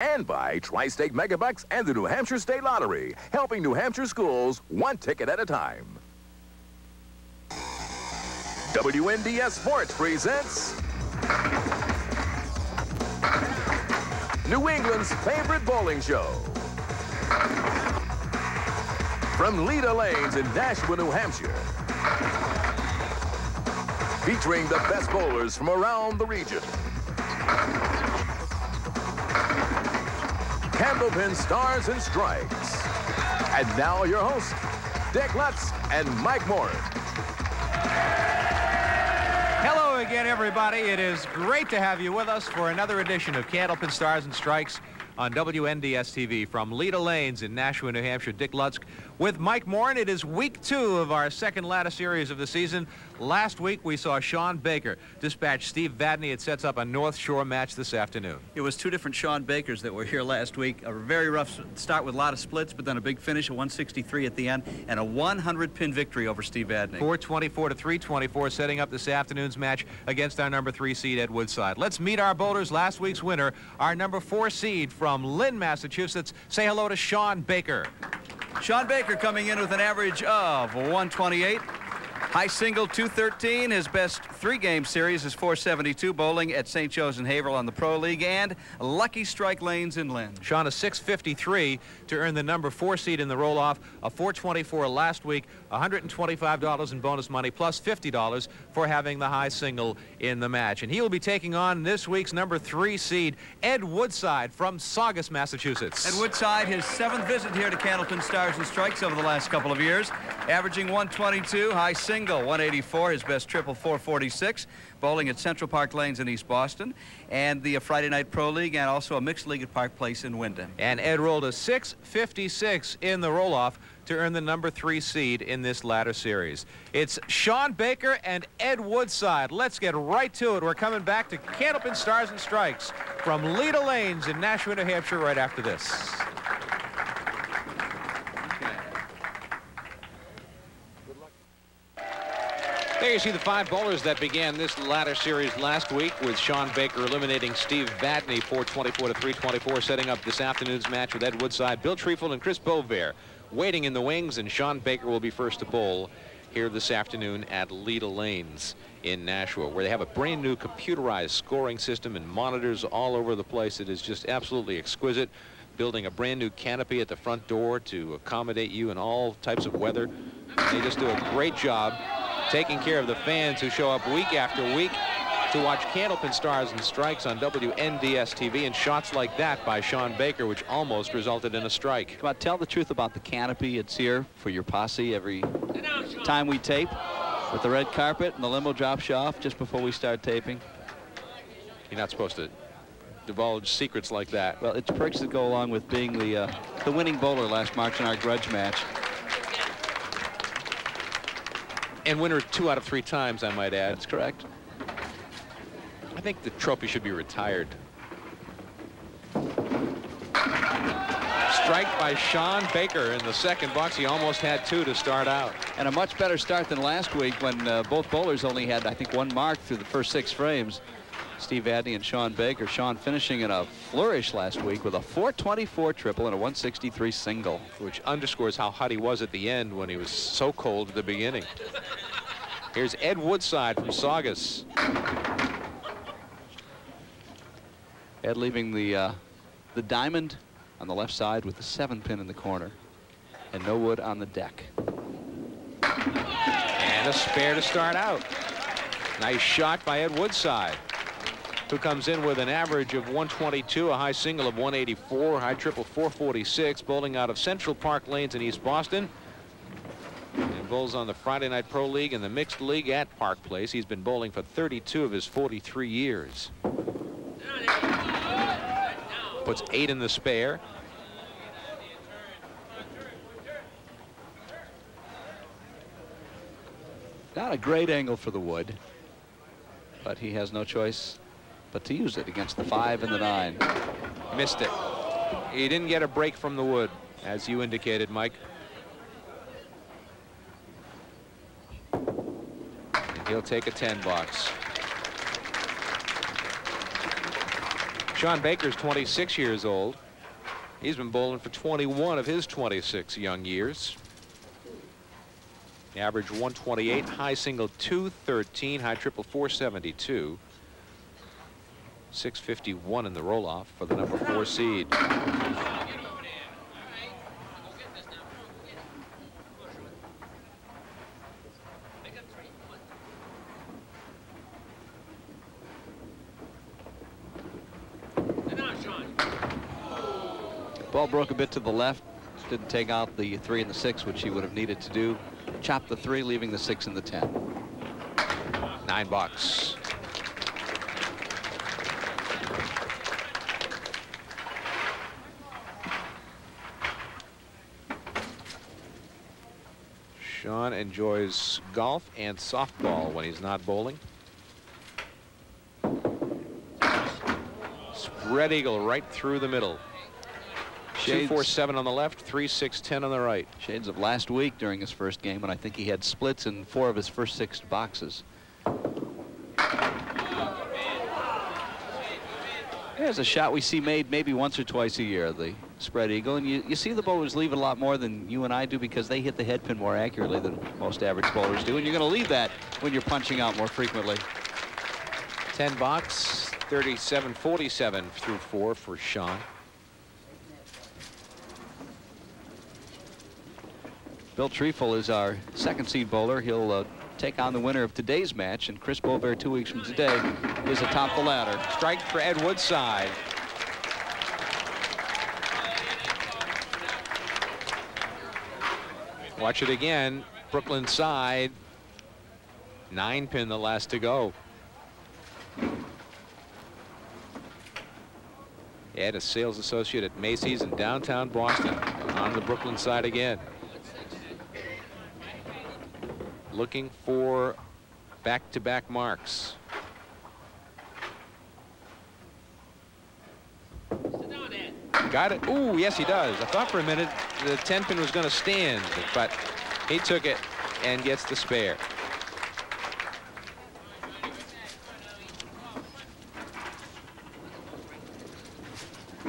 And by Tri-State Megabucks and the New Hampshire State Lottery, helping New Hampshire schools one ticket at a time. WNDS Sports presents New England's favorite bowling show. From Leda Lanes in Nashua, New Hampshire. Featuring the best bowlers from around the region. Candlepin Stars and Strikes. And now your hosts, Dick Lutsk and Mike Morin. Hello again, everybody. It is great to have you with us for another edition of Candlepin Stars and Strikes on WNDS TV. From Leda Lanes in Nashua, New Hampshire, Dick Lutsk with Mike Morin. It is week 2 of our second ladder series of the season. Last week, we saw Shawn Baker dispatch Steve Vadney. It sets up a North Shore match this afternoon. It was 2 different Shawn Bakers that were here last week. A very rough start with a lot of splits, but then a big finish, a 163 at the end, and a 100-pin victory over Steve Vadney. 424 to 324, setting up this afternoon's match against our number 3 seed, Ed Woodside. Let's meet our bowlers. Last week's winner, our number 4 seed from Lynn, Massachusetts. Say hello to Shawn Baker. Shawn Baker coming in with an average of 128. High single, 213. His best 3-game series is 472, bowling at St. Joe's and Haverhill on the Pro League, and Lucky Strike Lanes in Lynn. Shawn, a 653 to earn the number 4 seed in the roll-off, a 424 last week, $125 in bonus money, plus $50 for having the high single in the match. And he will be taking on this week's number 3 seed, Ed Woodside from Saugus, Massachusetts. Ed Woodside, his 7th visit here to Candlepin Stars and Strikes over the last couple of years, averaging 122, high single 184, his best triple 446, bowling at Central Park Lanes in East Boston, and the Friday Night Pro League, and also a mixed league at Park Place in Wyndham. And Ed rolled a 656 in the roll-off to earn the number 3 seed in this ladder series. It's Shawn Baker and Ed Woodside. Let's get right to it. We're coming back to Candlepin Stars and Strikes from Leda Lanes in Nashua, New Hampshire right after this. There you see the 5 bowlers that began this ladder series last week, with Shawn Baker eliminating Steve Vadney 424 to 324, setting up this afternoon's match with Ed Woodside, Bill Treefeld, and Chris Bovair waiting in the wings, and Shawn Baker will be first to bowl here this afternoon at Leda Lanes in Nashua, where they have a brand new computerized scoring system and monitors all over the place. It is just absolutely exquisite. Building a brand new canopy at the front door to accommodate you in all types of weather. They just do a great job taking care of the fans who show up week after week to watch Candlepin Stars and Strikes on WNDS TV, and shots like that by Shawn Baker, which almost resulted in a strike. Come on, tell the truth about the canopy. It's here for your posse every time we tape, with the red carpet and the limo drops you off just before we start taping. You're not supposed to divulge secrets like that. Well, it's perks that go along with being the winning bowler last March in our grudge match. And winner 2 out of 3 times, I might add. That's correct. I think the trophy should be retired. Strike by Shawn Baker in the second box. He almost had 2 to start out. And a much better start than last week, when both bowlers only had, I think, 1 mark through the first 6 frames. Steve Vadney and Shawn Baker. Shawn finishing in a flourish last week with a 424 triple and a 163 single. Which underscores how hot he was at the end when he was so cold at the beginning. Here's Ed Woodside from Saugus. Ed leaving the diamond on the left side with the 7-pin in the corner. And no wood on the deck. And a spare to start out. Nice shot by Ed Woodside, who comes in with an average of 122, a high single of 184, high triple 446, bowling out of Central Park Lanes in East Boston. And bowls on the Friday Night Pro League and the Mixed League at Park Place. He's been bowling for 32 of his 43 years. Puts 8 in the spare. Not a great angle for the wood, but he has no choice but to use it against the 5 and the 9. Missed it. He didn't get a break from the wood, as you indicated, Mike. And he'll take a 10 box. Shawn Baker's 26 years old. He's been bowling for 21 of his 26 young years. Average 128, high single 213, high triple 472. 651 in the roll-off for the number 4 seed. Ball broke a bit to the left. Didn't take out the 3 and the 6, which he would have needed to do. Chopped the 3, leaving the 6 and the 10. $9. Shawn enjoys golf and softball when he's not bowling. Spread eagle right through the middle. 2-4-7 on the left, 3-6-10 on the right. Shades of last week during his first game, and I think he had splits in 4 of his first 6 boxes. There's a shot we see made maybe once or twice a year, the spread eagle, and you see the bowlers leave it a lot more than you and I do because they hit the head pin more accurately than most average bowlers do, and you're going to leave that when you're punching out more frequently. 10 box, 37-47 through 4 for Shawn. Bill Treifel is our 2nd seed bowler. He'll take on the winner of today's match, and Chris Bover 2 weeks from today is atop the ladder. Strike for Ed Woodside. Watch it again. Brooklyn side. 9-pin, the last to go. Ed, a sales associate at Macy's in downtown Boston, on the Brooklyn side again. Looking for back-to-back marks. Got it. Ooh, yes, he does. I thought for a minute the 10-pin was going to stand, but he took it and gets the spare.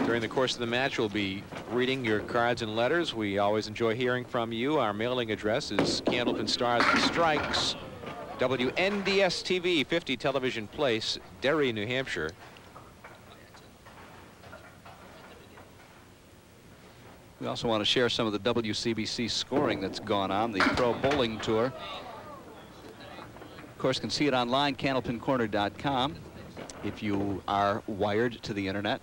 During the course of the match, we'll be reading your cards and letters. We always enjoy hearing from you. Our mailing address is Candlepin Stars and Strikes, WNDS TV, 50 Television Place, Derry, New Hampshire. We also want to share some of the WCBC scoring that's gone on the Pro Bowling Tour. Of course, you can see it online, candlepincorner.com, if you are wired to the internet.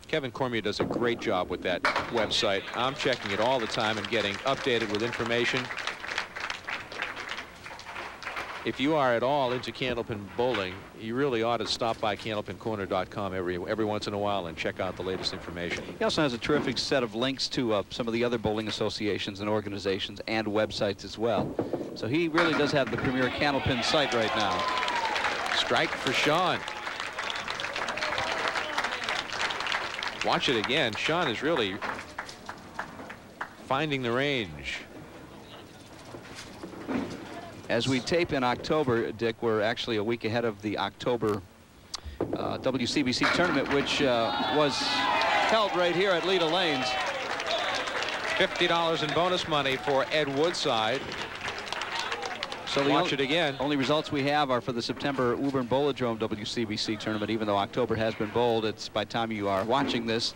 Kevin Cormier does a great job with that website. I'm checking it all the time and getting updated with information. If you are at all into Candlepin bowling, you really ought to stop by candlepincorner.com every once in a while and check out the latest information. He also has a terrific set of links to some of the other bowling associations and organizations and websites as well. So he really does have the premier Candlepin site right now. Strike for Shawn. Watch it again. Shawn is really finding the range. As we tape in October, Dick, we're actually a week ahead of the October WCBC tournament, which was held right here at Leda Lanes. $50 in bonus money for Ed Woodside. So watch it again. Only results we have are for the September Woburn Bowladrome WCBC tournament. Even though October has been bowled, it's by the time you are watching this,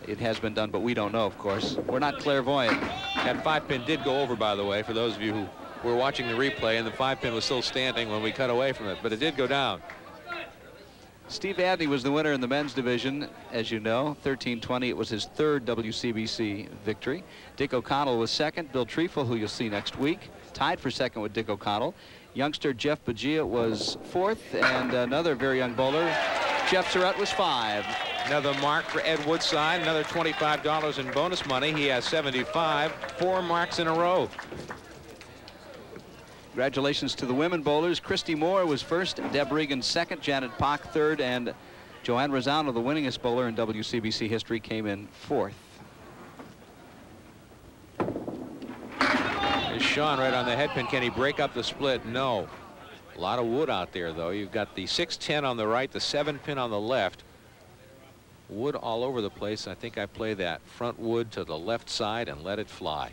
it has been done, but we don't know, of course. We're not clairvoyant. That 5-pin did go over, by the way, for those of you who were watching the replay, and the 5-pin was still standing when we cut away from it, but it did go down. Steve Adney was the winner in the men's division, as you know, 13-20. It was his 3rd WCBC victory. Dick O'Connell was 2nd. Bill Treifel, who you'll see next week, tied for 2nd with Dick O'Connell. Youngster Jeff Bagia was 4th, and another very young bowler, Jeff Surratt, was 5. Another mark for Ed Woodside, another $25 in bonus money. He has 75, 4 marks in a row. Congratulations to the women bowlers. Christy Moore was 1st, Deb Regan 2nd, Janet Pock 3rd, and Joanne Rosano, the winningest bowler in WCBC history, came in 4th. There's Shawn right on the head pin. Can he break up the split? No. A lot of wood out there, though. You've got the 6-10 on the right, the 7-pin on the left. Wood all over the place. I think I play that front wood to the left side and let it fly.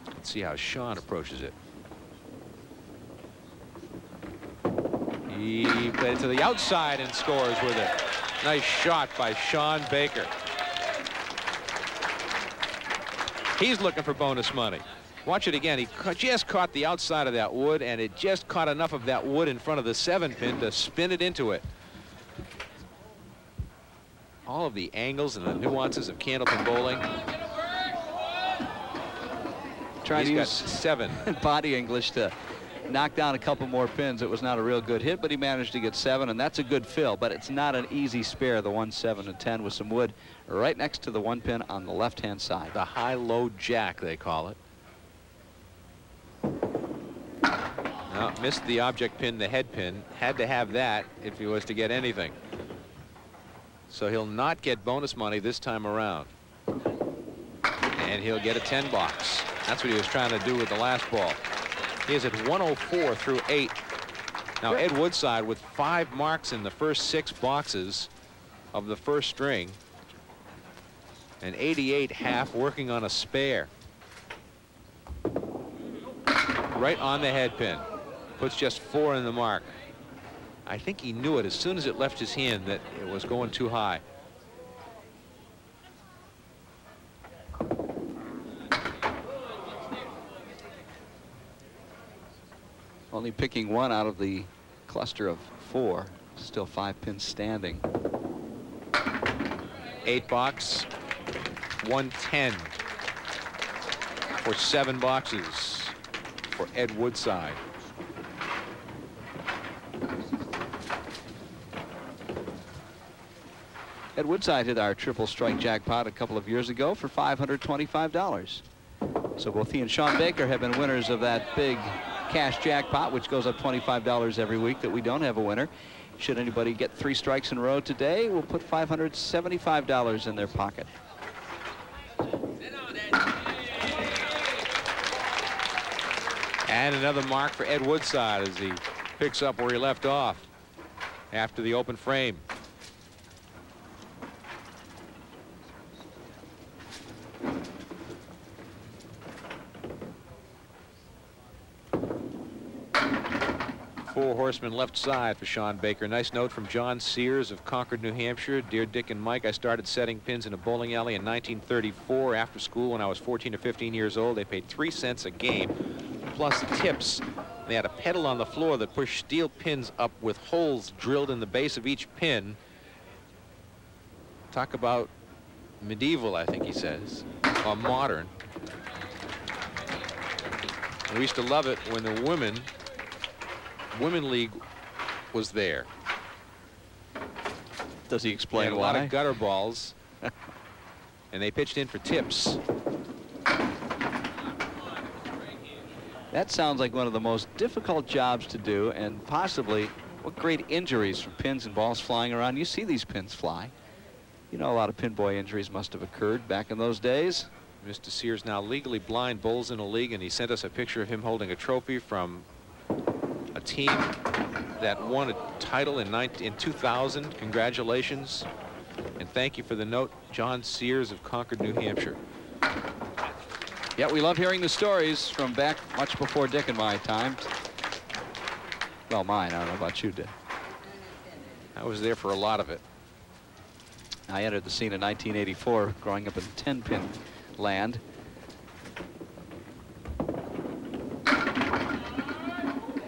Let's see how Shawn approaches it. He played it to the outside and scores with it. Nice shot by Shawn Baker. He's looking for bonus money. Watch it again. He just caught the outside of that wood, and it just caught enough of that wood in front of the 7-pin to spin it into it. All of the angles and the nuances of Candlepin bowling. Trying to use 7 body English to knock down a couple more pins. It was not a real good hit, but he managed to get 7, and that's a good fill. But it's not an easy spare, the 1, 7, and 10, with some wood right next to the 1 pin on the left-hand side. The high-low jack, they call it. No, missed the object pin, the head pin. Had to have that if he was to get anything. So he'll not get bonus money this time around. And he'll get a 10 box. That's what he was trying to do with the last ball. He is at 104 through 8. Now Ed Woodside with 5 marks in the first 6 boxes of the first string. And 88 half working on a spare. Right on the head pin. Puts just 4 in the mark. I think he knew it as soon as it left his hand that it was going too high. Only picking 1 out of the cluster of 4. Still 5 pins standing. 8 box, 110 for 7 boxes for Ed Woodside. Ed Woodside hit our triple strike jackpot a couple of years ago for $525. So both he and Shawn Baker have been winners of that big cash jackpot, which goes up $25 every week that we don't have a winner. Should anybody get 3 strikes in a row today, we'll put $575 in their pocket. And another mark for Ed Woodside as he picks up where he left off after the open frame. Four horsemen left side for Shawn Baker. Nice note from John Sears of Concord, New Hampshire. Dear Dick and Mike, I started setting pins in a bowling alley in 1934 after school when I was 14 or 15 years old. They paid 3 cents a game plus tips. They had a pedal on the floor that pushed steel pins up with holes drilled in the base of each pin. Talk about medieval, I think he says, or modern. And we used to love it when the Women League was there. Does he explain why? A lot of gutter balls, and they pitched in for tips. That sounds like one of the most difficult jobs to do, and possibly what great injuries from pins and balls flying around. You see these pins fly. You know, a lot of pinboy injuries must have occurred back in those days. Mr. Sears now legally blind, bowls in a league, and he sent us a picture of him holding a trophy from a team that won a title in 2000. Congratulations, and thank you for the note, John Sears of Concord, New Hampshire. Yeah, we love hearing the stories from back much before Dick and my time. Well, mine. I don't know about you, Dick. I was there for a lot of it. I entered the scene in 1984, growing up in 10-pin land.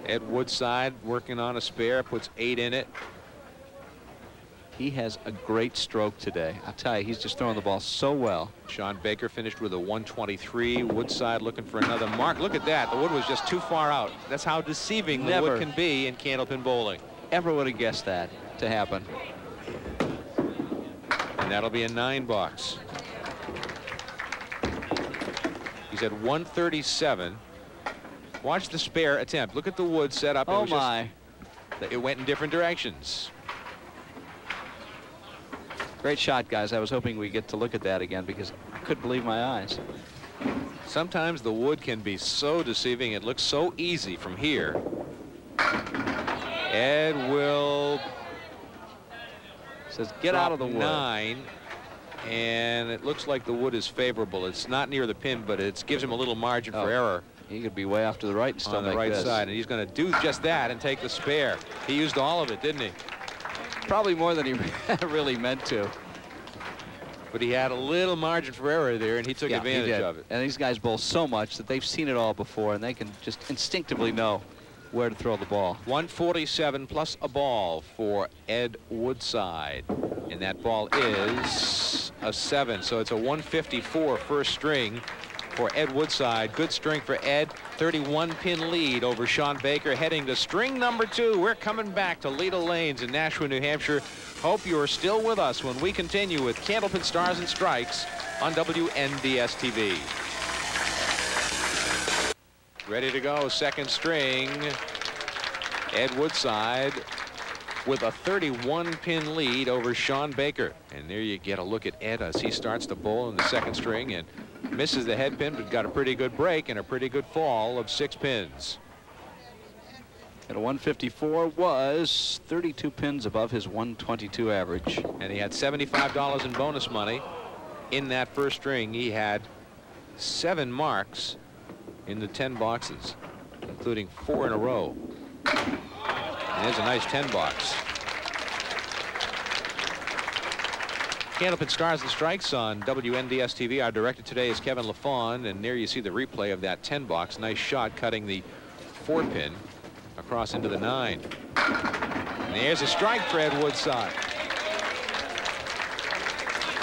Ed Woodside working on a spare, puts 8 in it. He has a great stroke today. I'll tell you, he's just throwing the ball so well. Shawn Baker finished with a 123. Woodside looking for another mark. Look at that. The wood was just too far out. That's how deceiving the wood can be in Candlepin bowling. Ever would have guessed that to happen. And that'll be a 9 box. He's at 137. Watch the spare attempt. Look at the wood set up. Oh my. It went in different directions. Great shot, guys. I was hoping we'd get to look at that again because I couldn't believe my eyes. Sometimes the wood can be so deceiving. It looks so easy from here. Ed will says get out of the wood. 9, and it looks like the wood is favorable. It's not near the pin, but it gives him a little margin for error. He could be way off to the right and still on the make right this. side, and he's going to do just that and take the spare. He used all of it, didn't he? Probably more than he really meant to. But he had a little margin for error there, and he took advantage of it. And these guys bowl so much that they've seen it all before, and they can just instinctively know where to throw the ball. 147 plus a ball for Ed Woodside. And that ball is a 7. So it's a 154 first string for Ed Woodside. Good string for Ed. 31-pin lead over Shawn Baker, heading to string number 2. We're coming back to Leda Lanes in Nashua, New Hampshire. Hope you are still with us when we continue with Candlepin Stars and Strikes on WNDS TV. Ready to go, second string. Ed Woodside with a 31-pin lead over Shawn Baker. And there you get a look at Ed as he starts to bowl in the second string and misses the head pin, but got a pretty good break and a pretty good fall of 6 pins. And a 154 was 32 pins above his 122 average. And he had $75 in bonus money in that first string. He had 7 marks in the 10 boxes, including 4 in a row. And there's a nice 10 box. Candlepin Stars and Strikes on WNDS TV. Our director today is Kevin LaFawn, and there you see the replay of that 10 box. Nice shot cutting the 4 pin across into the 9. And there's a strike for Ed Woodside.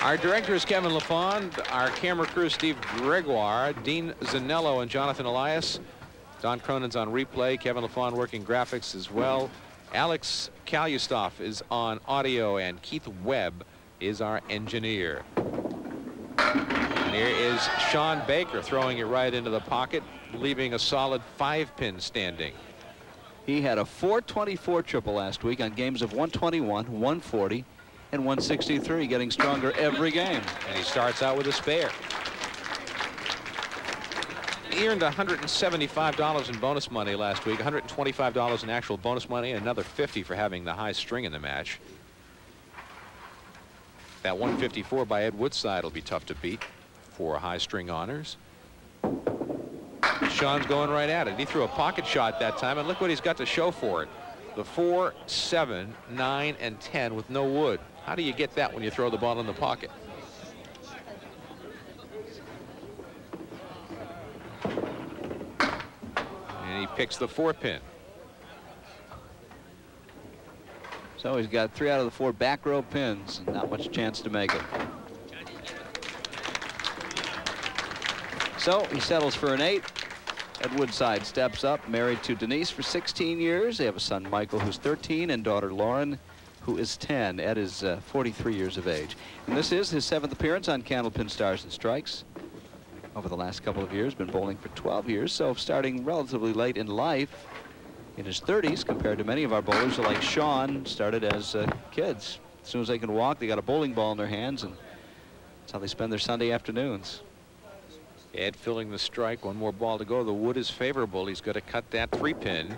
Our director is Kevin LaFawn. Our camera crew, Steve Gregoire, Dean Zanello, and Jonathan Elias. Don Cronin's on replay. Kevin LaFawn working graphics as well. Alex Kalyustov is on audio, and Keith Webb is our engineer. And here is Shawn Baker throwing it right into the pocket, leaving a solid 5-pin standing. He had a 424 triple last week on games of 121, 140, and 163, getting stronger every game. And he starts out with a spare. He earned $175 in bonus money last week, $125 in actual bonus money, and another $50 for having the high string in the match. That 154 by Ed Woodside will be tough to beat for high string honors. Shawn's going right at it. He threw a pocket shot that time, and look what he's got to show for it. The 4, 7, 9, and 10 with no wood. How do you get that when you throw the ball in the pocket? And he picks the 4-pin. So he's got 3 out of the 4 back row pins, and not much chance to make it. So he settles for an 8. Ed Woodside steps up, married to Denise for 16 years. They have a son, Michael, who's 13, and daughter, Lauren, who is 10. Ed is 43 years of age. And this is his 7th appearance on Candlepin Stars and Strikes. Over the last couple of years, been bowling for 12 years, so starting relatively late in life, in his 30s, compared to many of our bowlers like Shawn, started as kids. As soon as they can walk, they got a bowling ball in their hands, and that's how they spend their Sunday afternoons. Ed filling the strike. 1 more ball to go. The wood is favorable. He's got to cut that 3-pin.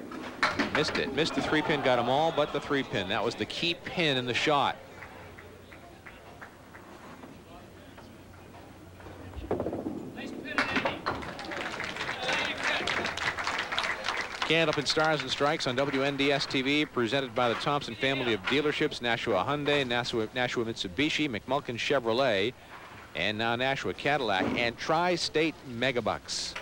Missed it. Missed the 3-pin. Got them all but the 3-pin. That was the key pin in the shot. Candlepin Stars and Strikes on WNDS TV, presented by the Thompson family of dealerships, Nashua Hyundai, Nashua Mitsubishi, McMulkin Chevrolet, and now Nashua Cadillac, and Tri-State Megabucks.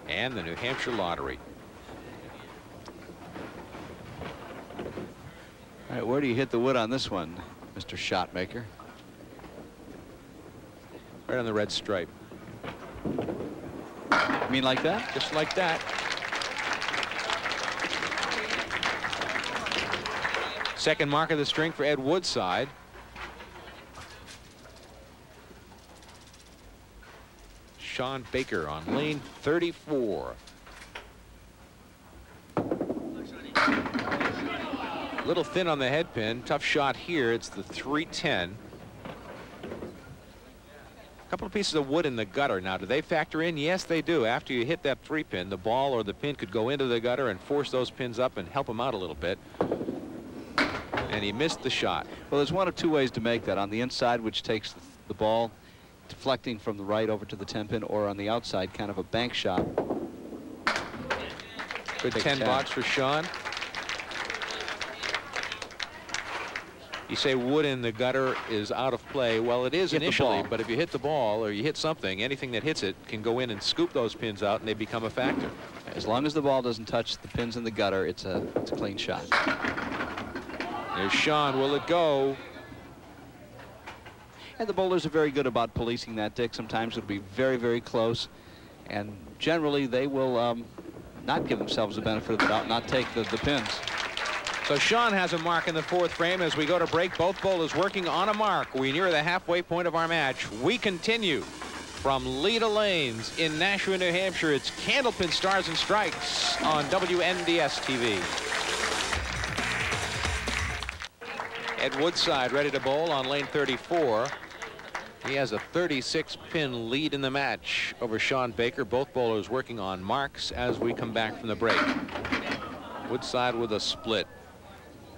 And the New Hampshire Lottery. All right, where do you hit the wood on this one, Mr. Shotmaker? Right on the red stripe. You mean like that? Just like that. Second mark of the string for Ed Woodside. Shawn Baker on lane 34. Little thin on the head pin. Tough shot here. It's the 310. A couple of pieces of wood in the gutter. Now, do they factor in? Yes, they do. After you hit that 3-pin, the ball or the pin could go into the gutter and force those pins up and help him out a little bit. And he missed the shot. Well, there's one of two ways to make that. On the inside, which takes the ball deflecting from the right over to the 10-pin, or on the outside, kind of a bank shot. Good 10 bucks for Shawn. You say wood in the gutter is out of play. Well, it is initially, but if you hit the ball or you hit something, anything that hits it can go in and scoop those pins out, and they become a factor. As long as the ball doesn't touch the pins in the gutter, it's a clean shot. There's Shawn. Will it go? And the bowlers are very good about policing that, Dick. Sometimes it'll be very, very close, and generally they will not give themselves the benefit of the doubt, not take the pins. So Shawn has a mark in the 4th frame. As we go to break, both bowlers working on a mark. We near the halfway point of our match. We continue from Leda Lanes in Nashua, New Hampshire. It's Candlepin Stars and Strikes on WNDS TV. Ed Woodside ready to bowl on lane 34. He has a 36-pin lead in the match over Shawn Baker. Both bowlers working on marks as we come back from the break. Woodside with a split.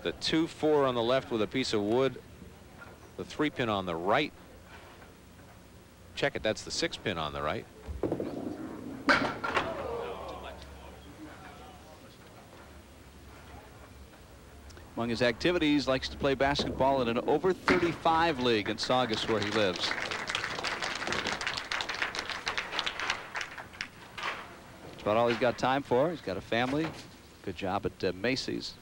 The 2-4 on the left with a piece of wood. The 3-pin on the right. Check it, that's the 6-pin on the right. Among his activities, likes to play basketball in an over 35 league in Saugus, where he lives. That's about all he's got time for. He's got a family. Good job at Macy's.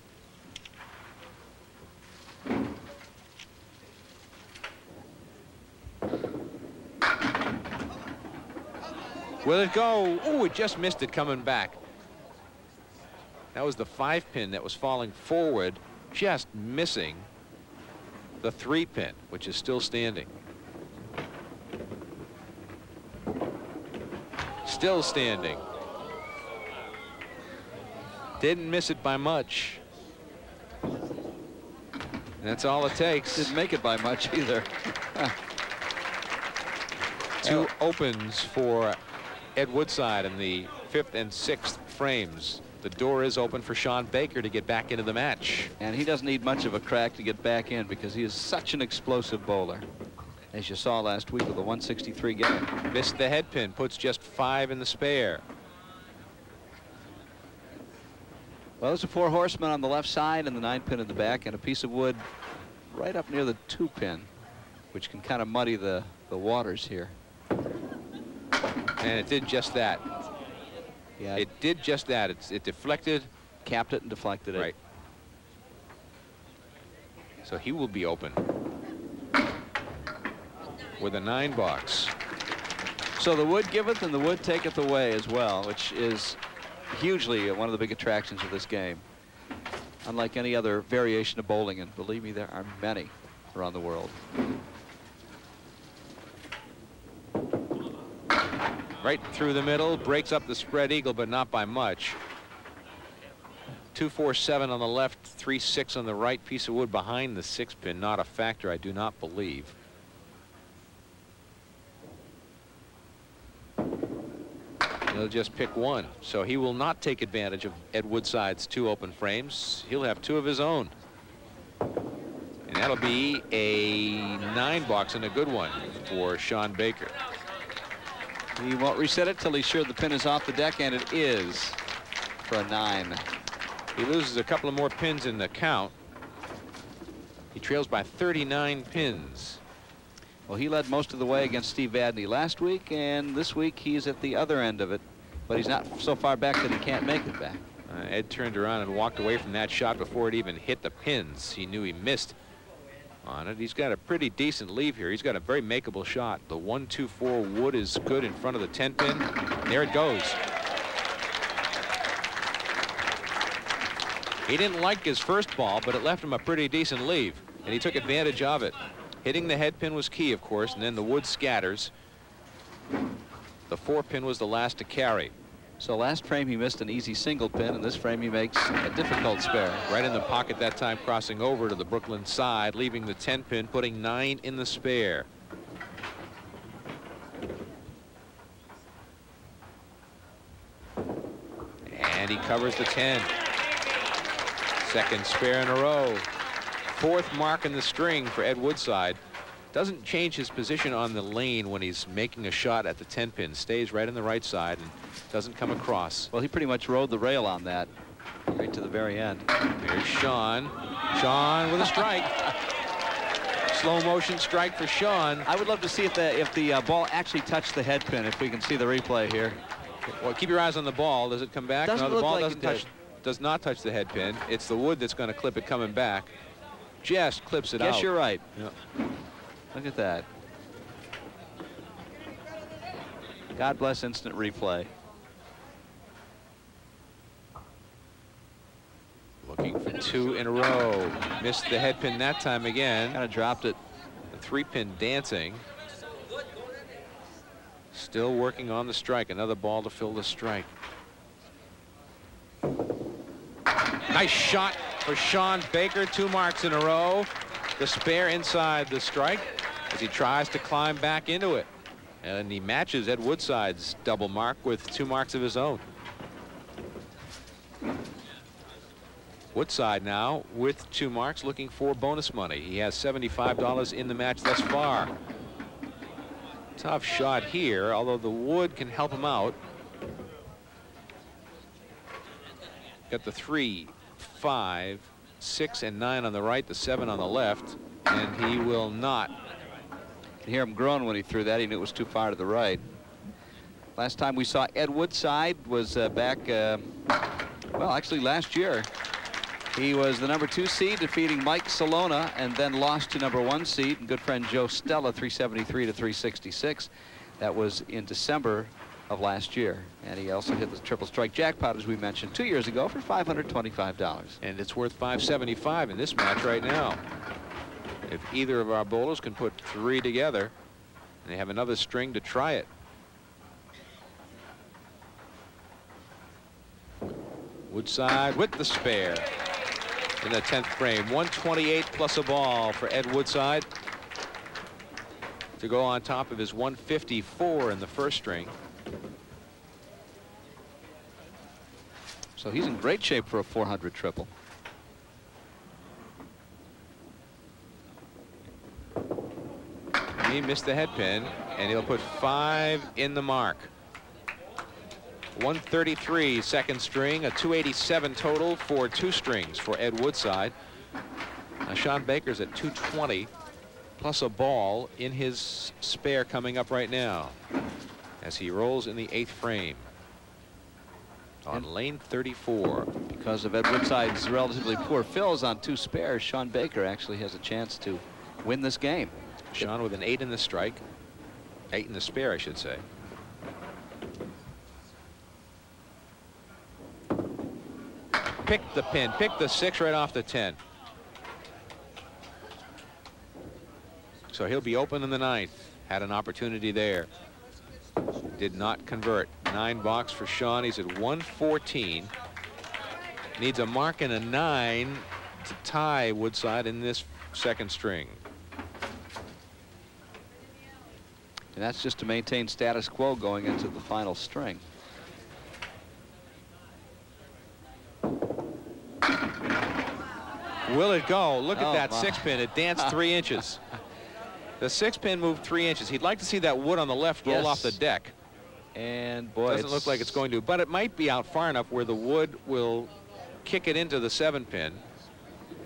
Will it go? Oh, it just missed it coming back. That was the 5-pin that was falling forward, just missing the 3-pin, which is still standing. Still standing. Didn't miss it by much. And that's all it takes. Didn't make it by much either. 2 opens for Ed Woodside in the 5th and 6th frames. The door is open for Shawn Baker to get back into the match. And he doesn't need much of a crack to get back in, because he is such an explosive bowler, as you saw last week with a 163 game. Missed the head pin, puts just 5 in the spare. Well, there's a 4 horsemen on the left side and the 9-pin in the back, and a piece of wood right up near the 2-pin, which can kind of muddy the waters here. And it did just that. Yeah, it did just that. It deflected, capped it, and deflected it. Right. So he will be open with a 9 box. So the wood giveth and the wood taketh away as well, which is hugely one of the big attractions of this game. Unlike any other variation of bowling, and believe me, there are many around the world. Right through the middle, breaks up the spread eagle, but not by much. 2-4-7 on the left, 3-6 on the right. Piece of wood behind the 6-pin, not a factor, I do not believe. He'll just pick 1, so he will not take advantage of Ed Woodside's 2 open frames. He'll have 2 of his own, and that'll be a 9 box and a good one for Shawn Baker. He won't reset it till he's sure the pin is off the deck, and it is for a 9. He loses a couple of more pins in the count. He trails by 39 pins. Well, he led most of the way against Steve Vadney last week, and this week he's at the other end of it, but he's not so far back that he can't make it back. Ed turned around and walked away from that shot before it even hit the pins. He knew he missed on it. He's got a pretty decent leave here. He's got a very makeable shot. The 1-2-4 wood is good in front of the 10-pin. There it goes. He didn't like his first ball, but it left him a pretty decent leave, and he took advantage of it. Hitting the head pin was key, of course, and then the wood scatters. The 4-pin was the last to carry. So last frame he missed an easy single pin, and this frame he makes a difficult spare. Right in the pocket that time, crossing over to the Brooklyn side, leaving the 10-pin, putting 9 in the spare. And he covers the 10. Second spare in a row. Fourth mark in the string for Ed Woodside. Doesn't change his position on the lane when he's making a shot at the 10 pin. Stays right on the right side and doesn't come across. Well, he pretty much rode the rail on that right to the very end. Here's Shawn. Shawn with a strike. Slow motion strike for Shawn. I would love to see if the ball actually touched the head pin, if we can see the replay here. Well, keep your eyes on the ball. Does it come back? Doesn't no, the look ball like doesn't touch. Does not touch the head pin. It's the wood that's going to clip it coming back. Just clips it out. Yes, you're right. Yep. Look at that. God bless instant replay. Looking for 2 in a row. Missed the head pin that time again. Kind of dropped it. The 3-pin dancing. Still working on the strike. Another ball to fill the strike. Nice shot for Shawn Baker. 2 marks in a row. The spare inside the strike as he tries to climb back into it. And he matches Ed Woodside's double mark with 2 marks of his own. Woodside now with 2 marks, looking for bonus money. He has $75 in the match thus far. Tough shot here, although the wood can help him out. Got the 3, 5, 6, and 9 on the right, the 7 on the left, and he will not. You can hear him groan when he threw that. He knew it was too far to the right. Last time we saw Ed Woodside was back, well, actually last year. He was the number 2 seed, defeating Mike Salona, and then lost to number 1 seed and good friend Joe Stella, 373 to 366. That was in December of last year. And he also hit the triple strike jackpot, as we mentioned, 2 years ago for $525. And it's worth $575 in this match right now. If either of our bowlers can put 3 together, and they have another string to try it. Woodside with the spare in the 10th frame. 128 plus a ball for Ed Woodside to go on top of his 154 in the first string. So he's in great shape for a 400 triple. He missed the head pin, and he'll put 5 in the mark. 133 second string, a 287 total for 2 strings for Ed Woodside. Now Shawn Baker's at 220 plus a ball in his spare coming up right now as he rolls in the 8th frame on lane 34. Because of Ed Woodside's relatively poor fills on 2 spares, Shawn Baker actually has a chance to win this game. Shawn with an 8 in the strike, 8 in the spare, I should say. Pick the pin, pick the 6 right off the 10. So he'll be open in the 9th. Had an opportunity there. Did not convert. 9 box for Shawn. He's at 114. Needs a mark and a 9 to tie Woodside in this second string. And that's just to maintain status quo going into the final string. Will it go? Look at that my. 6-pin. It danced 3 inches. The 6-pin moved 3 inches. He'd like to see that wood on the left roll off the deck. And boy, doesn't look like it's going to, but it might be out far enough where the wood will kick it into the 7-pin.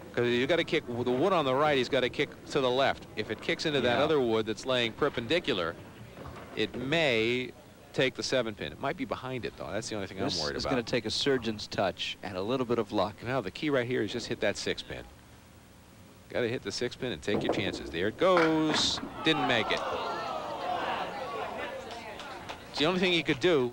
Because you got to kick the wood on the right. He's got to kick to the left. If it kicks into that other wood that's laying perpendicular, it may take the 7-pin. It might be behind it, though. That's the only thing I'm worried about. It's going to take a surgeon's touch and a little bit of luck. Now the key right here is just hit that 6-pin. Got to hit the 6-pin and take your chances. There it goes. Didn't make it. It's the only thing he could do.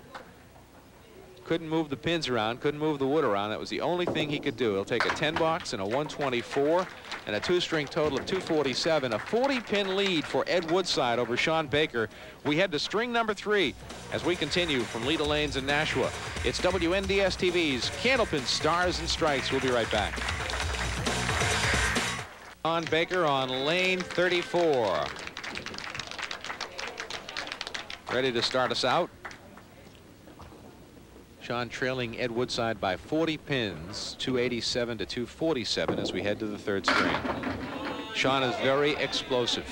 Couldn't move the pins around, couldn't move the wood around. That was the only thing he could do. He'll take a 10 box and a 124 and a 2-string total of 247. A 40-pin lead for Ed Woodside over Shawn Baker. We head to string number 3 as we continue from Leda Lanes in Nashua. It's WNDS TV's Candlepin Stars and Strikes. We'll be right back. Shawn Baker on lane 34. Ready to start us out. Shawn trailing Ed Woodside by 40 pins, 287 to 247 as we head to the third string. Shawn is very explosive.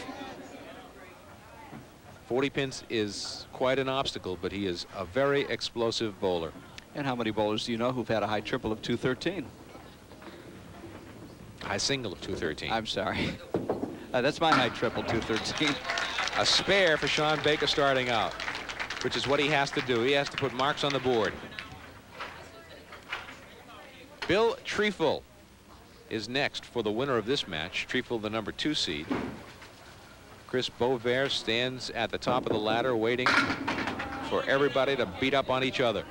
40 pins is quite an obstacle, but he is a very explosive bowler. And how many bowlers do you know who've had a high triple of 213? High single of 213. I'm sorry. That's my high triple, 213. A spare for Shawn Baker starting out, which is what he has to do. He has to put marks on the board. Bill Treifel is next for the winner of this match. Treifel, the number 2 seed. Chris Beauvais stands at the top of the ladder waiting for everybody to beat up on each other.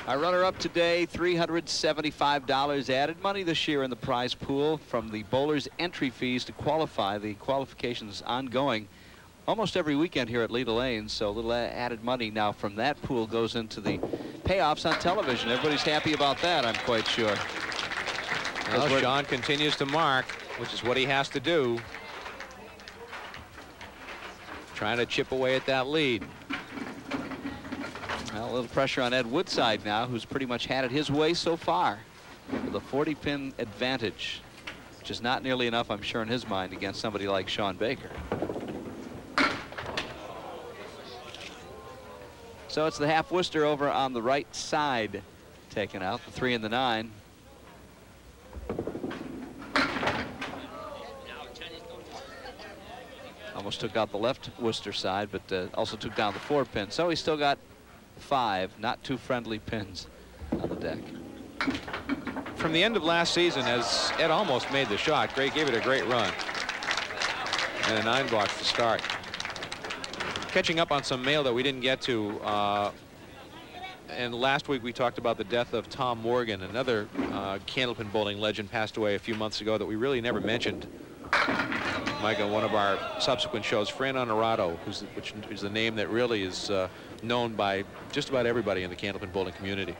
Our runner-up today, $375 added money this year in the prize pool from the bowlers' entry fees to qualify. The qualifications ongoing almost every weekend here at Leda Lane, so a little added money now from that pool goes into the payoffs on television. Everybody's happy about that, I'm quite sure. Well, Shawn continues to mark, which is what he has to do. Trying to chip away at that lead. Well, a little pressure on Ed Woodside now, who's pretty much had it his way so far with a 40-pin advantage, which is not nearly enough, I'm sure, in his mind against somebody like Shawn Baker. So it's the half Worcester over on the right side taken out, the 3 and the 9. Almost took out the left Worcester side, but also took down the 4-pin. So he's still got 5 not too friendly pins on the deck. From the end of last season, as Ed almost made the shot, Gray gave it a great run. And a 9 box to start. Catching up on some mail that we didn't get to. And last week we talked about the death of Tom Morgan, another Candlepin bowling legend, passed away a few months ago that we really never mentioned. Mike, on one of our subsequent shows, Fran Honorado, which is the name that really is known by just about everybody in the Candlepin bowling community.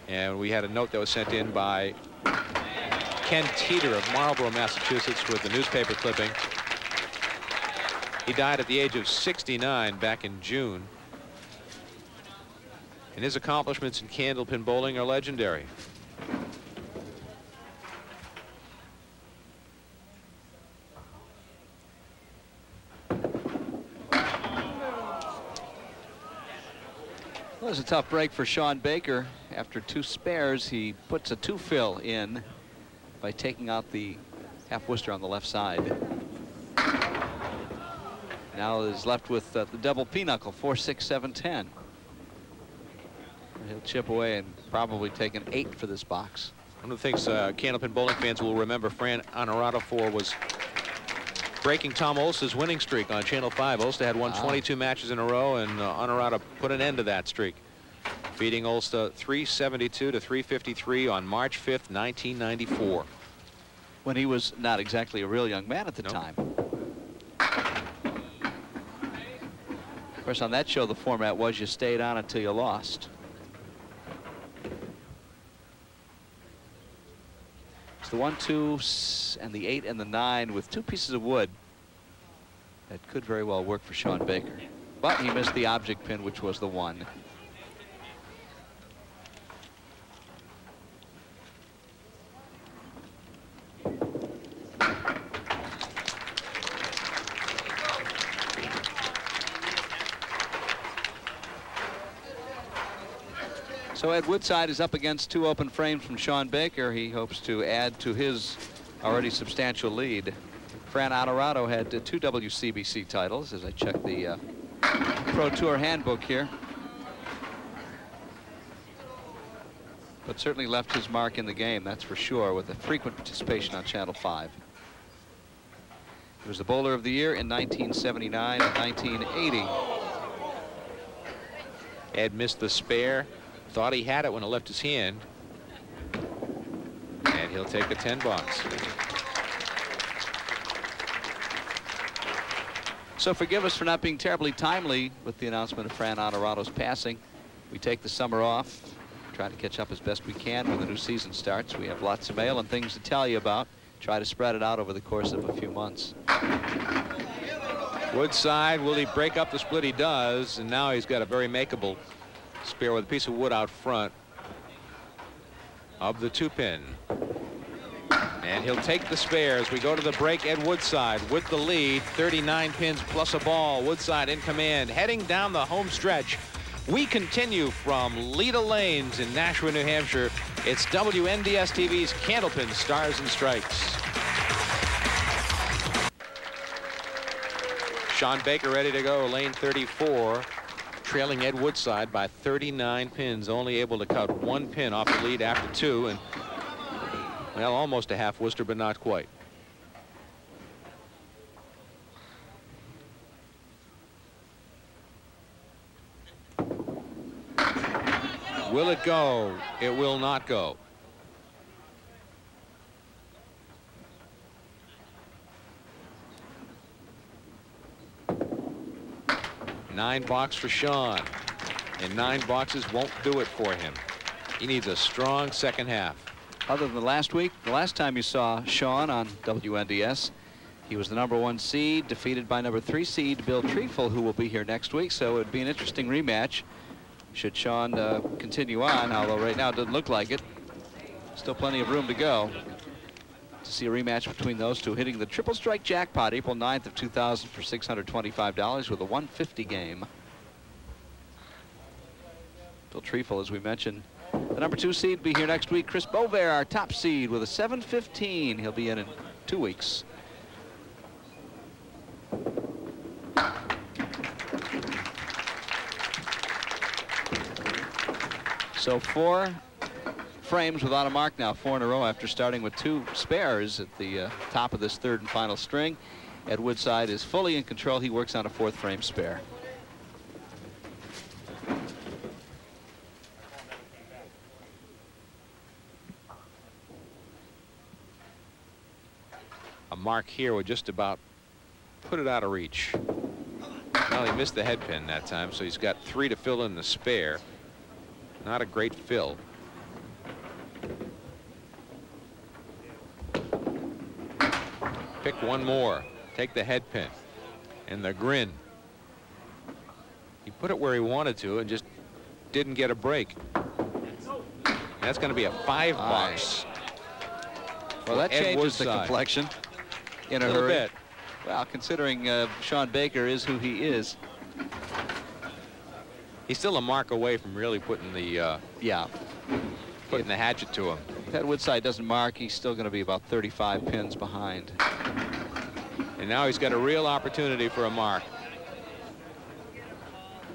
And we had a note that was sent in by Ken Teeter of Marlborough, Massachusetts, with the newspaper clipping. He died at the age of 69 back in June. And his accomplishments in Candlepin bowling are legendary. Well, it was a tough break for Shawn Baker. After 2 spares, he puts a 2-fill in by taking out the half Worcester on the left side. Now is left with the double pinochle, 4, 6, 7, 10. He'll chip away and probably take an 8 for this box. One of the things Candlepin bowling fans will remember Fran Honorado for was breaking Tom Olsta's winning streak on Channel 5. Olsta had won 22 matches in a row, and Honorado put an end to that streak, beating Olsta 372 to 353 on March 5th, 1994. When he was not exactly a real young man at the time. Of course, on that show, the format was you stayed on until you lost. It's the 1, 2, and the 8 and the 9 with 2 pieces of wood. That could very well work for Shawn Baker. But he missed the object pin, which was the 1. So Ed Woodside is up against 2 open frames from Shawn Baker. He hopes to add to his already substantial lead. Fran Honorado had 2 WCBC titles, as I check the Pro Tour handbook here. But certainly left his mark in the game, that's for sure, with a frequent participation on Channel 5. He was the bowler of the year in 1979 and 1980. Ed missed the spare. Thought he had it when it left his hand. And he'll take the 10 box. So forgive us for not being terribly timely with the announcement of Fran Honorado's passing. We take the summer off, try to catch up as best we can when the new season starts. We have lots of mail and things to tell you about. Try to spread it out over the course of a few months. Woodside, will he break up the split? He does, and now he's got a very makeable spare with a piece of wood out front of the 2-pin. And he'll take the spare as we go to the break. Ed Woodside with the lead, 39 pins plus a ball. Woodside in command, heading down the home stretch. We continue from Leda Lanes in Nashua, New Hampshire. It's WNDS TV's Candlepin Stars and Strikes. Shawn Baker ready to go, lane 34, trailing Ed Woodside by 39 pins, only able to cut 1 pin off the lead after 2, and well, almost a half Worcester, but not quite. Will it go? It will not go. $9 for Shawn, and 9 boxes won't do it for him. He needs a strong second half. Other than last week, the last time you saw Shawn on WNDS, he was the #1 seed, defeated by #3 seed Bill Treifel, who will be here next week. So it would be an interesting rematch should Shawn continue on, although right now it doesn't look like it. Still plenty of room to go to see a rematch between those two, hitting the triple strike jackpot April 9th of 2000 for $625 with a 150 game. Bill Treifel, as we mentioned, the #2 seed will be here next week. Chris Bovair, our top seed, with a 715. He'll be in 2 weeks. So 4 frames without a mark now, 4 in a row after starting with 2 spares at the top of this 3rd and final string. Ed Woodside is fully in control. He works on a 4th frame spare. A mark here would just about put it out of reach. Well, he missed the head pin that time, so he's got 3 to fill in the spare. Not a great fill. Pick one more. Take the head pin. And the grin. He put it where he wanted to and just didn't get a break. That's going to be a 5 box. Well, that changes the complexion in a hurry. Bit. Well, considering Shawn Baker is who he is. He's still a mark away from really putting the putting the hatchet to him. If Ed Woodside doesn't mark, he's still going to be about 35 pins behind. And now he's got a real opportunity for a mark.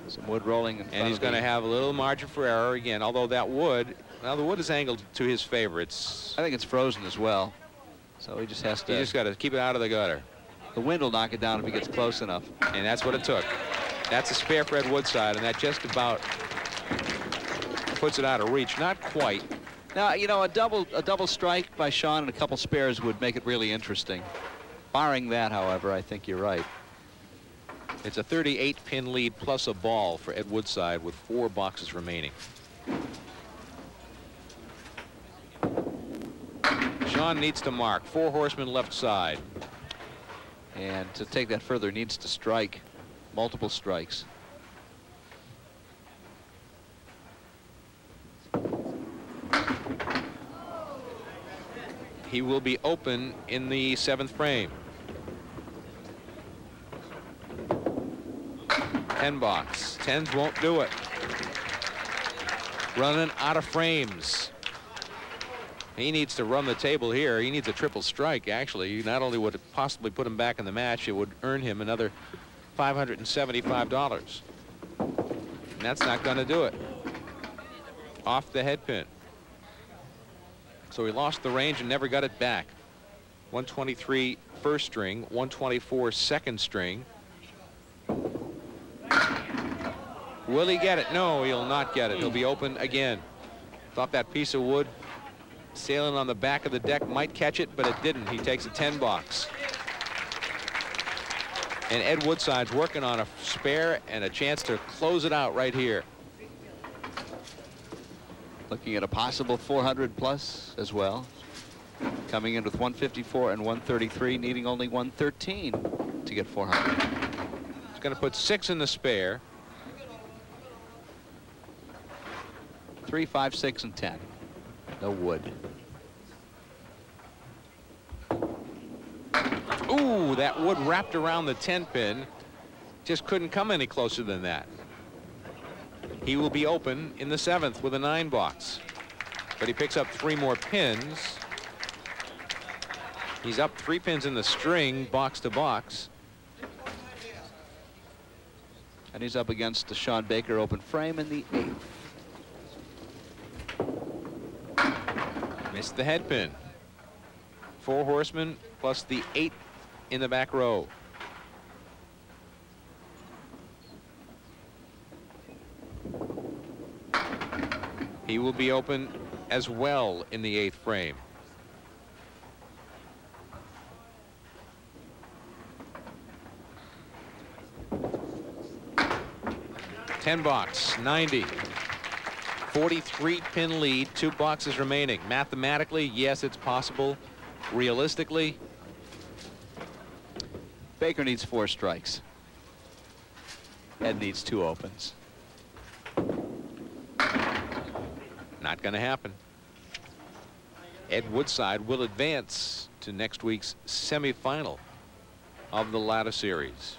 Some wood rolling, and he's going to have a little margin for error again. Although that wood, well, the wood is angled to his favor. I think it's frozen as well, so he just has to. He just got to keep it out of the gutter. The wind will knock it down if he gets close enough. And that's what it took. That's a spare for Ed Woodside, and that just about puts it out of reach. Not quite. Now, you know, a double strike by Shawn and a couple spares would make it really interesting. Barring that, however, I think you're right. It's a 38-pin lead plus a ball for Ed Woodside with 4 boxes remaining. Shawn needs to mark. 4 horsemen left side. And to take that further, needs to strike. Multiple strikes. He will be open in the 7th frame. 10 box. 10s won't do it. Running out of frames. He needs to run the table here. He needs a triple strike, actually. Not only would it possibly put him back in the match, it would earn him another $575. And that's not going to do it. Off the head pin. So he lost the range and never got it back. 123 first string, 124 second string. Will he get it? No, he'll not get it. He'll be open again. Thought that piece of wood sailing on the back of the deck might catch it, but it didn't. He takes a 10 box. And Ed Woodside's working on a spare and a chance to close it out right here. Looking at a possible 400 plus as well. Coming in with 154 and 133, needing only 113 to get 400. He's going to put 6 in the spare. 3, 5, 6, and 10. No wood. Ooh, that wood wrapped around the 10 pin. Just couldn't come any closer than that. He will be open in the 7th with a 9 box. But he picks up 3 more pins. He's up 3 pins in the string, box to box. And he's up against the Shawn Baker open frame in the 8th. Missed the head pin. 4 horsemen plus the 8 in the back row. He will be open as well in the 8th frame. $10 box, 90. 43 pin lead, 2 boxes remaining. Mathematically, yes, it's possible. Realistically, Baker needs 4 strikes. Ed needs 2 opens. not going to happen. Ed Woodside will advance to next week's semifinal of the ladder series.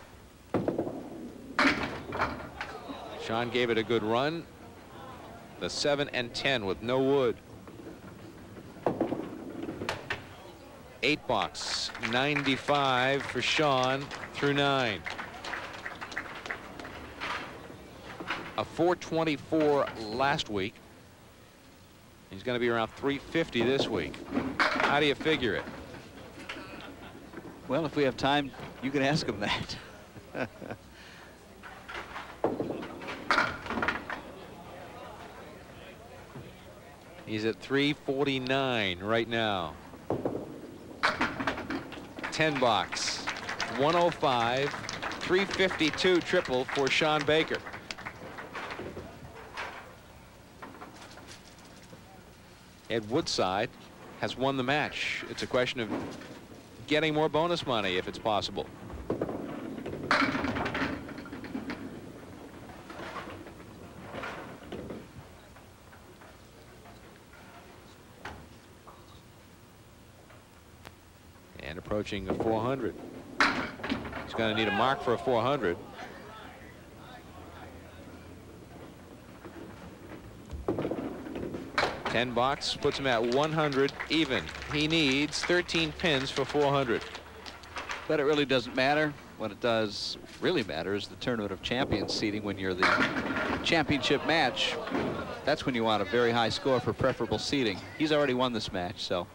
Shawn gave it a good run. The 7 and 10 with no wood. 8 box, 95 for Shawn through 9. A 424 last week. He's going to be around 350 this week. How do you figure it? Well, if we have time, you can ask him that. He's at 349 right now. 10 box, 105, 352 triple for Shawn Baker. Ed Woodside has won the match. It's a question of getting more bonus money if it's possible. And approaching a 400. He's going to need a mark for a 400. $10 box puts him at 100 even. He needs 13 pins for 400. But it really doesn't matter. What it does really matter is the Tournament of Champions seeding. When you're the championship match, that's when you want a very high score for preferable seeding. He's already won this match, so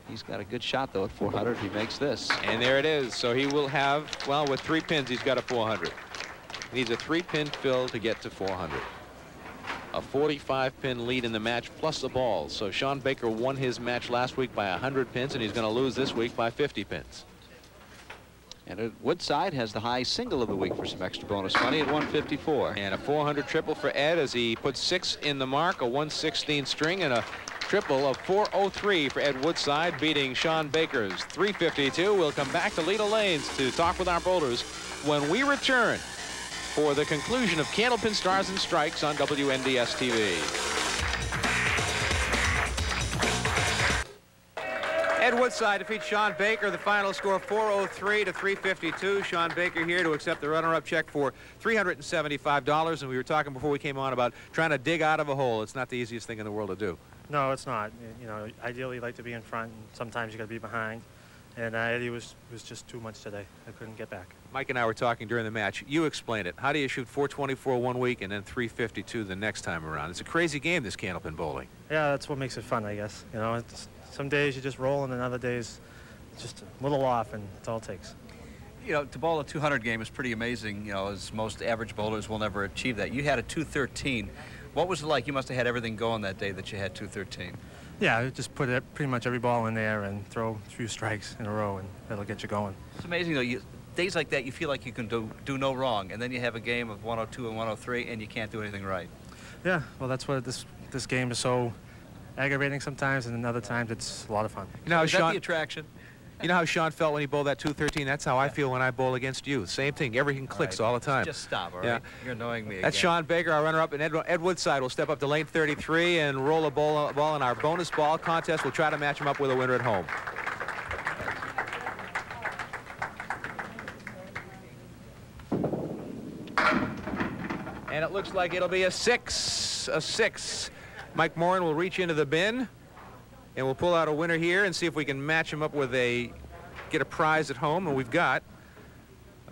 he's got a good shot though at 400 if he makes this. And there it is. So he will have, well, with 3 pins he's got a 400. He needs a 3-pin fill to get to 400. A 45-pin lead in the match plus the balls. So Shawn Baker won his match last week by 100 pins, and he's going to lose this week by 50 pins. And Woodside has the high single of the week for some extra bonus money at 154. And a 400 triple for Ed as he puts 6 in the mark, a 116 string, and a triple of 403 for Ed Woodside, beating Shawn Baker's 352. We'll come back to Leda Lanes to talk with our bowlers when we return for the conclusion of Candlepin Stars and Strikes on WNDS TV. Ed Woodside defeats Shawn Baker. The final score 403 to 352. Shawn Baker here to accept the runner-up check for $375. And we were talking before we came on about trying to dig out of a hole. It's not the easiest thing in the world to do. No, it's not. You know, ideally, you like to be in front, and sometimes you got to be behind. And Eddie was just too much today. I couldn't get back. Mike and I were talking during the match. You explain it. How do you shoot 424 one week and then 352 the next time around? It's a crazy game, this Candlepin bowling. Yeah, that's what makes it fun, I guess. You know, some days you just roll, and then other days it's just a little off, and that's all it takes. You know, to bowl a 200 game is pretty amazing, you know, as most average bowlers will never achieve that. You had a 213. What was it like? You must have had everything going that day that you had 213. Yeah, just put pretty much every ball in there and throw a few strikes in a row, and that'll get you going. It's amazing, though. Days like that, you feel like you can do no wrong, and then you have a game of 102 and 103, and you can't do anything right. Yeah, well, that's what this game is so aggravating sometimes, and then other times it's a lot of fun. Now, is that the attraction? You know how Shawn felt when he bowled that 213? That's how I feel when I bowl against you. Same thing. Everything clicks all the time. Just stop, all right? You're annoying me again. That's Shawn Baker, our runner-up, and Ed Woodside will step up to lane 33 and roll a ball in our bonus ball contest. We'll try to match him up with a winner at home. And it looks like it'll be a 6. A 6. Mike Morin will reach into the bin, and we'll pull out a winner here and see if we can match him up with get a prize at home. And we've got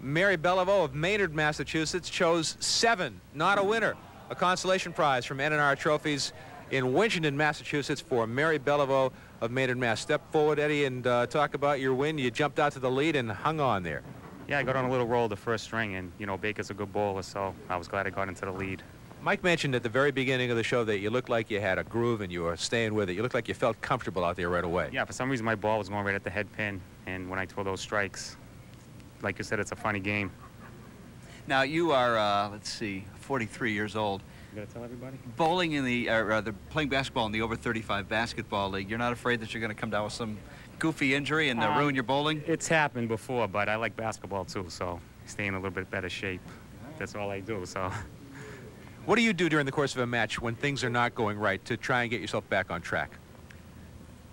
Mary Beliveau of Maynard, Massachusetts, chose 7, not a winner. A consolation prize from N&R Trophies in Winchendon, Massachusetts for Mary Beliveau of Maynard, Mass. Step forward, Eddie, and talk about your win. You jumped out to the lead and hung on there. Yeah, I got on a little roll the first string, and, you know, Baker's a good bowler, so I was glad I got into the lead. Mike mentioned at the very beginning of the show that you looked like you had a groove and you were staying with it. You looked like you felt comfortable out there right away. Yeah, for some reason my ball was going right at the head pin, and when I throw those strikes, like you said, it's a funny game. Now, you are, let's see, 43 years old. You gotta tell everybody? Bowling in playing basketball in the over 35 basketball league. You're not afraid that you're going to come down with some goofy injury and ruin your bowling? It's happened before, but I like basketball too, so stay in a little bit better shape. That's all I do, so. What do you do during the course of a match when things are not going right to try and get yourself back on track?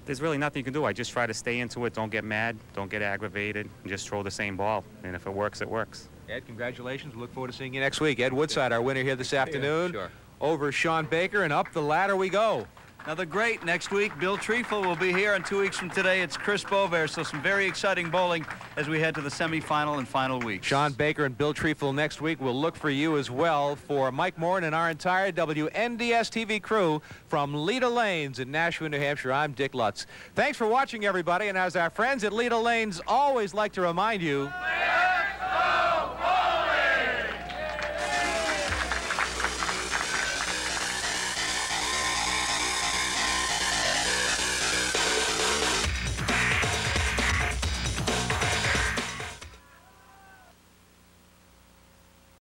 There's really nothing you can do. I just try to stay into it, don't get mad, don't get aggravated, and just throw the same ball. And if it works, it works. Ed, congratulations. We look forward to seeing you next week. Ed Woodside, our winner here this afternoon. Sure. Over Shawn Baker, and up the ladder we go. Now, the great next week, Bill Treifel will be here, and 2 weeks from today, it's Chris Beauvais. So some very exciting bowling as we head to the semifinal and final weeks. Shawn Baker and Bill Treifel next week. We'll look for you as well. For Mike Morin and our entire WNDS TV crew from Leda Lanes in Nashua, New Hampshire, I'm Dick Lutz. Thanks for watching, everybody, and as our friends at Leda Lanes always like to remind you...